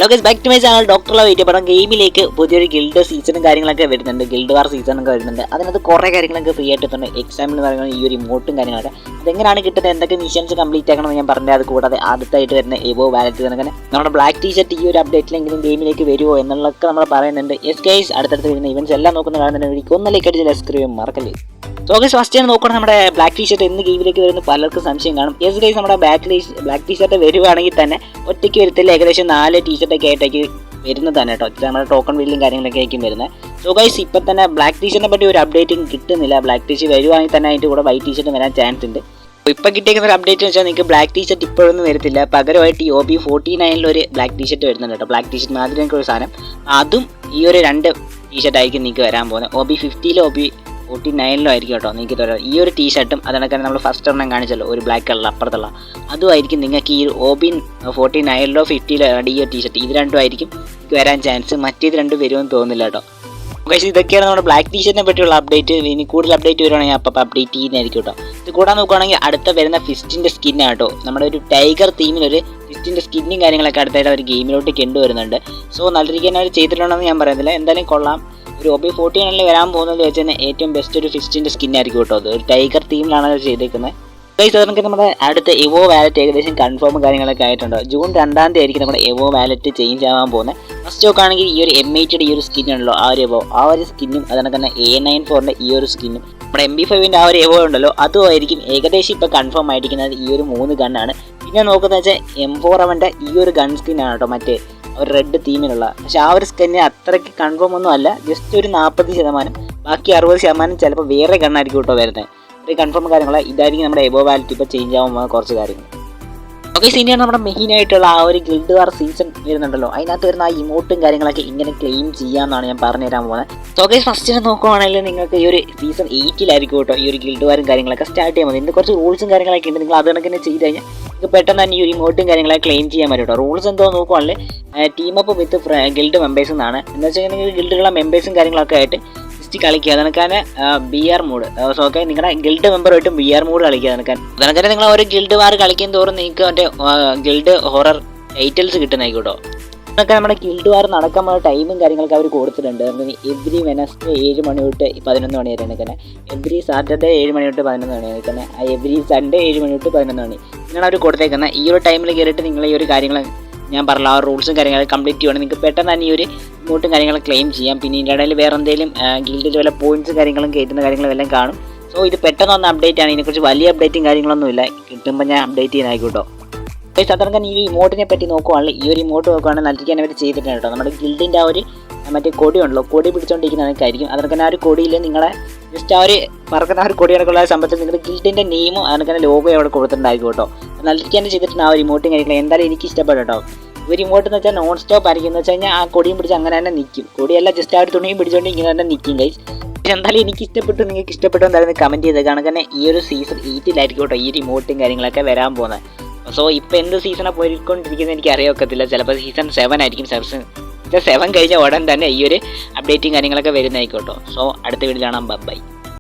Hello guys, back to my channel doctor love. പറഞ്ഞ ഗെയിമിലേക്ക് പുതിയൊരു ഗിൽഡ് സീസണും കാര്യങ്ങളൊക്കെ വരുന്നുണ്ട്, ഗിൽഡ് വാർ സീസണൊക്കെ വരുന്നുണ്ട്. അതിനകത്ത് കുറേ കാര്യങ്ങളൊക്കെ ഫ്രീ ആയിട്ട് എത്തുന്നുണ്ട്. എക്സാമ്പിൾ എന്ന് പറയുന്നത് ഈ ഒരു ഇമോട്ടും കാര്യങ്ങളൊക്കെ അതെങ്ങനെയാണ് കിട്ടുന്നത്, എന്തൊക്കെ മിഷൻസ് കംപ്ലീറ്റ് ആക്കണമെന്ന് ഞാൻ പറഞ്ഞത്. അത് കൂടാതെ അടുത്തായിട്ട് വരുന്ന എവോ വാലറ്റ് അങ്ങനെ നമ്മുടെ ബ്ലാക്ക് ടീഷർട്ട് ഈ ഒരു അപ്ഡേറ്റിലെങ്കിലും ഗെയിമിലേക്ക് വരുമോ എന്നുള്ളതൊക്കെ നമ്മൾ പറയുന്നുണ്ട്. യെസ് ഗൈസ്, അടുത്തടുത്ത് വരുന്ന ഇവൻസ് എല്ലാം നോക്കുന്ന കാണുന്നുണ്ട്. എനിക്ക് ഒന്നലേക്ക് അടിച്ച് സബ്സ്ക്രൈബ് മറക്കല്ലേ. സോ ഗൈസ്, ഫസ്റ്റ് ആണ് നോക്കണം നമ്മുടെ ബ്ലാക്ക് ടീഷർട്ട് എന്ന് ഗെയിമിലേക്ക് വരുന്ന പലർക്കും സംശയം കാണും. യെസ് ഗൈസ്, നമ്മുടെ ബ്ലാക്ക് ടീഷർട്ട് വരുവാണെങ്കിൽ തന്നെ ഒറ്റയ്ക്ക് വരത്തില്ല, ഏകദേശം 4 ടീഷർട്ടൊക്കെ ആയിട്ടേക്ക് വരുന്നത് തന്നെ കേട്ടോ. നമ്മുടെ ടോക്കൺ ബില്ലും കാര്യങ്ങളൊക്കെ ആയിരിക്കും വരുന്നത്. സോ ഗൈസ്, ഇപ്പം തന്നെ ബ്ലാക്ക് ടീഷർട്ടിനെ പറ്റി ഒരു അപ്ഡേറ്റും കിട്ടുന്നില്ല. ബ്ലാക്ക് ടീഷർട്ട് വരുവാണെങ്കിൽ തന്നെ അതിൻ്റെ കൂടെ വൈറ്റ് ടീഷർട്ട് വരാൻ ചാൻസ് ഉണ്ട്. ഇപ്പോൾ കിട്ടിയിരിക്കുന്ന ഒരു അപ്ഡേറ്റ് എന്ന് വെച്ചാൽ നിങ്ങൾക്ക് ബ്ലാക്ക് ടീഷർട്ട് ഇപ്പോഴൊന്നും വരത്തില്ല. പകരമായിട്ട് ഈ OB49 ഒരു ബ്ലാക്ക് ടീഷർട്ട് വരുന്നുണ്ട് കേട്ടോ. ബ്ലാക്ക് ടീഷർട്ട് മാതിരിയൊക്കെ ഒരു സാധനം, അതും ഈ ഒരു 2 ടീഷർട്ട് ആയിരിക്കും നിങ്ങൾക്ക് വരാൻ പോകുന്നത്. OB50 OB49 ആയിരിക്കും കേട്ടോ നിങ്ങൾക്ക് തരാം. ഈ ഒരു ടീഷർട്ടും അതിനൊക്കെ നമ്മൾ ഫസ്റ്റ് ഒരെണ്ണം കാണിച്ചല്ലോ, ഒരു ബ്ലാക്ക് കളർ അപ്പുറത്തുള്ള, അതുമായിരിക്കും നിങ്ങൾക്ക് ഈ OB49 50 ഈ ഒരു ടീഷർട്ട്. ഇത് രണ്ടും ആയിരിക്കും വരാൻ ചാൻസ്. മറ്റേത് രണ്ടും വരുമെന്ന് തോന്നുന്നില്ല കേട്ടോ. പക്ഷേ ഇതൊക്കെയാണ് നമ്മുടെ ബ്ലാക്ക് ടീഷർട്ടിനെ പറ്റിയുള്ള അപ്ഡേറ്റ്. ഇനി കൂടുതൽ അപ്ഡേറ്റ് വരുവാണെങ്കിൽ അപ്പം അപ്ഡേറ്റ് ചെയ്യുന്നതായിരിക്കും കേട്ടോ. ഇത് കൂടാൻ നോക്കുകയാണെങ്കിൽ അടുത്ത വരുന്ന ഫിസ്റ്റിൻ്റെ സ്കിന്നാണ് കേട്ടോ. നമ്മുടെ ഒരു ടൈഗർ തീമിലൊരു ഫിസ്റ്റിൻ്റെ സ്കിന്നും കാര്യങ്ങളൊക്കെ അടുത്തായിട്ട് അവർ ഗെയിമിലോട്ട് കൊണ്ടുവരുന്നുണ്ട്. സോ നല്ല രീതിക്ക് തന്നെ അവർ ചെയ്തിട്ടുണ്ടെന്ന് ഞാൻ പറയുന്നില്ല, എന്തായാലും കൊള്ളാം. ഒരു OB49 വരാൻ പോകുന്നത് വെച്ച് തന്നെ ഏറ്റവും ബെസ്റ്റ് ഒരു ഫിസ്റ്റിൻ്റെ സ്കിന്നായിരിക്കും കേട്ടോ. അത് ഒരു ടൈഗർ തീമിലാണ് അവർ ചെയ്തേക്കുന്നത്. ഗൈസ്, അതൊക്കെ നമ്മുടെ അടുത്ത എവോ വാലറ്റ് ഏകദേശം കൺഫേം കാര്യങ്ങളൊക്കെ ആയിട്ടുണ്ട്. ജൂൺ 2-ാം തീയതി ആയിരിക്കും നമ്മുടെ എവോ വാലറ്റ് ചേഞ്ച് ആവാൻ പോകുന്നത്. ഫസ്റ്റ് നോക്കുകയാണെങ്കിൽ ഈ ഒരു M8 ഈ ഒരു സ്കിന്നുണ്ടല്ലോ, ആ ഒരു സ്കിന്നും അതിനൊക്കെ തന്നെ A94 ഈ ഒരു സ്കിന്നും നമ്മുടെ MP5 ആ ഒരു എവോ ഉണ്ടല്ലോ, അതുമായിരിക്കും ഏകദേശം ഇപ്പോൾ കൺഫേം ആയിരിക്കുന്നത്. ഈ ഒരു 3 ഗണ്ണാണ്. പിന്നെ നോക്കുന്നത് വെച്ചാൽ M4 ഈ ഒരു ഗൺ സ്കിന്നാണ് കേട്ടോ, മറ്റേ ഒരു റെഡ് തീമിലുള്ള. പക്ഷെ ആ ഒരു സ്കിന്ന് അത്രയ്ക്ക് കൺഫേം ഒന്നും അല്ല, ജസ്റ്റ് ഒരു 40%, ബാക്കി 60% ചിലപ്പോൾ വേറെ ഗണ്ണായിരിക്കും കേട്ടോ വരുന്നത്. ഒരു കൺഫേം കാര്യങ്ങൾ ഇതായിരിക്കും നമ്മുടെ എവോ വാലറ്റ് ഇപ്പോൾ ചേഞ്ച് ആകുമ്പോൾ കുറച്ച് കാര്യങ്ങൾ. ഓക്കെ, ഇനിയാണ് നമ്മുടെ മെയിനായിട്ടുള്ള ആ ഒരു ഗിൽഡ് വാർ സീസൺ വരുന്നുണ്ടല്ലോ, അതിനകത്ത് വരുന്ന ആ ഇമോട്ടും കാര്യങ്ങളൊക്കെ ഇങ്ങനെ ക്ലെയിം ചെയ്യാമെന്നാണ് ഞാൻ പറഞ്ഞു തരാൻ പോകുന്നത്. സോ ഗൈസ്, ഫസ്റ്റിന് നോക്കുവാണെങ്കിൽ നിങ്ങൾക്ക് ഈ ഒരു സീസൺ 8-ലായിരിക്കും കേട്ടോ ഈ ഒരു ഗിൽഡ് വാറും കാര്യങ്ങളൊക്കെ സ്റ്റാർട്ട് ചെയ്യാൻ മതി. ഇതിന് കുറച്ച് റൂൾസും കാര്യങ്ങളൊക്കെ ഉണ്ട്. നിങ്ങൾ അത് കണക്ക് തന്നെ ചെയ്ത് കഴിഞ്ഞാൽ നിങ്ങൾക്ക് പെട്ടെന്ന് തന്നെ ഈ ഒരു ഇമോട്ടും കാര്യങ്ങളൊക്കെ ക്ലെയിം ചെയ്യാൻ പറ്റും കേട്ടോ. റൂൾസ് എന്തോ നോക്കുവാണെങ്കിൽ ടീമപ്പ് വിത്ത് ഗിൽഡ് മെമ്പേഴ്സ് എന്നാണ്. എന്ന് വെച്ച് കഴിഞ്ഞാൽ ഗിൽഡുള്ള മെമ്പേഴ്സും കാര്യങ്ങളൊക്കെ ആയിട്ട് കളിക്കുക. അതെനക്കാൻ BR മോഡ്. സോ ഓക്കെ, നിങ്ങളുടെ ഗിൽഡ് മെമ്പറുമായിട്ടും BR മോഡ് കളിക്കുക. അതെനക്കാൻ നിങ്ങൾ ഒരു ഗിൽഡ് വാർ കളിക്കും തോറും നിങ്ങൾക്ക് മറ്റേ ഗിൽഡ് ഹൊറർ ടൈറ്റിൽസ് കിട്ടുന്നതായിക്കോട്ടോ. അതൊക്കെ നമ്മുടെ ഗിൽഡ് വാർ നടക്കാൻ ടൈമും കാര്യങ്ങളൊക്കെ അവർ കൊടുത്തിട്ടുണ്ട്. എവറി വെനസ്ഡേ 7 മണി തൊട്ട് 11 മണി വരെ തന്നെ, എവറി സാറ്റർഡേ 7 മണി തൊട്ട് 11 മണി വരെ തന്നെ, എവറി സൺഡേ 7 മണി തൊട്ട് 11 മണി ഇങ്ങനെ അവർ കൊടുത്തേക്കുന്നത്. ഈ ഒരു ടൈമിൽ കയറിയിട്ട് നിങ്ങൾ ഈ ഒരു കാര്യങ്ങൾ ഞാൻ പറഞ്ഞ ആ റൂൾസും കാര്യങ്ങളും കംപ്ലീറ്റ് ചെയ്യുകയാണെങ്കിൽ നിങ്ങൾക്ക് പെട്ടെന്ന് തന്നെ ഈ ഒരു ഇമോട്ടും കാര്യങ്ങളും ക്ലെയിം ചെയ്യാം. പിന്നെ ഇതിൻ്റെ ഇടയിൽ വേറെ എന്തെങ്കിലും ഗിൽഡിൽ വല്ല പോയിന്റ്സും കാര്യങ്ങളും കയറ്റുന്ന കാര്യങ്ങളും എല്ലാം കാണും. സോ ഇത് പെട്ടെന്ന് വന്ന അപ്ഡേറ്റ് ആണ്. ഇതിനെക്കുറിച്ച് വലിയ അപ്ഡേറ്റും കാര്യങ്ങളൊന്നുമില്ല, കിട്ടുമ്പോൾ ഞാൻ അപ്ഡേറ്റ് ചെയ്യുന്നതായിക്കോട്ടോ. സാധാരണ ഈ ഇമോട്ടിനെ പറ്റി നോക്കുവാണെങ്കിൽ ഈ ഒരു ഇമോട്ട് നോക്കുവാണെങ്കിൽ നല്ല രീതിക്ക് അവർ ചെയ്തിട്ടുണ്ട് കേട്ടോ. നമ്മുടെ ഗിൽഡിൻ്റെ ആ ഒരു മറ്റേ കൊടി ഉണ്ടല്ലോ, കൊടി പിടിച്ചുകൊണ്ടിരിക്കുന്നതൊക്കെയായിരിക്കും. അതൊക്കെ ആ ഒരു കൊടിയിൽ നിങ്ങളെ ജസ്റ്റ് ആ ഒരു പറക്കുന്ന ആ ഒരു കൊടി അടക്കമുള്ള സംബന്ധിച്ച് നിങ്ങളുടെ ഗിൽഡിൻ്റെ നെയിമും അതിനൊക്കെ ലോഗോ അവിടെ കൊടുത്തിട്ടുണ്ടായിരിക്കും കേട്ടോ. നല്ല രീതിക്ക് തന്നെ ചെയ്തിട്ടുണ്ട് ആ ഒരു ഇമോട്ടും കാര്യങ്ങളും. എന്തായാലും എനിക്ക് ഇഷ്ടപ്പെട്ടു കേട്ടോ. ഒരു ഇമോട്ട് എന്ന് വെച്ചാൽ നോൺ സ്റ്റോപ്പ് ആയിരിക്കും. എന്ന് വെച്ച് കഴിഞ്ഞാൽ ആ കൊടിയും പിടിച്ച് അങ്ങനെ തന്നെ നിൽക്കും. കൊടിയല്ല, ജസ്റ്റ് ആ ഒരു തുണിയും പിടിച്ചുകൊണ്ട് ഇങ്ങനെ തന്നെ നിൽക്കും ഗൈസ്. എന്തായാലും എനിക്ക് ഇഷ്ടപ്പെട്ടു. നിങ്ങൾക്ക് ഇഷ്ടപ്പെട്ടു എന്തായാലും കമൻറ്റ് ചെയ്ത് കാണുക. ഈ ഒരു സീസൺ 8-ലായിരിക്കും കേട്ടോ ഈ ഒരു ഇമോട്ടും കാര്യങ്ങളൊക്കെ വരാൻ പോകുന്നത്. സോ ഇപ്പോൾ എന്ത് സീസണാണ് പോയിക്കൊണ്ടിരിക്കുന്നത് എനിക്ക് അറിയാൻ ചിലപ്പോൾ സീസൺ 7 ആയിരിക്കും. 7 കഴിഞ്ഞ ഉടൻ തന്നെ ഈ ഒരു അപ്ഡേറ്റും കാര്യങ്ങളൊക്കെ വരുന്നതായിക്കോട്ടോ. സോ അടുത്ത വീഡിയോ കാണാം. ബൈ.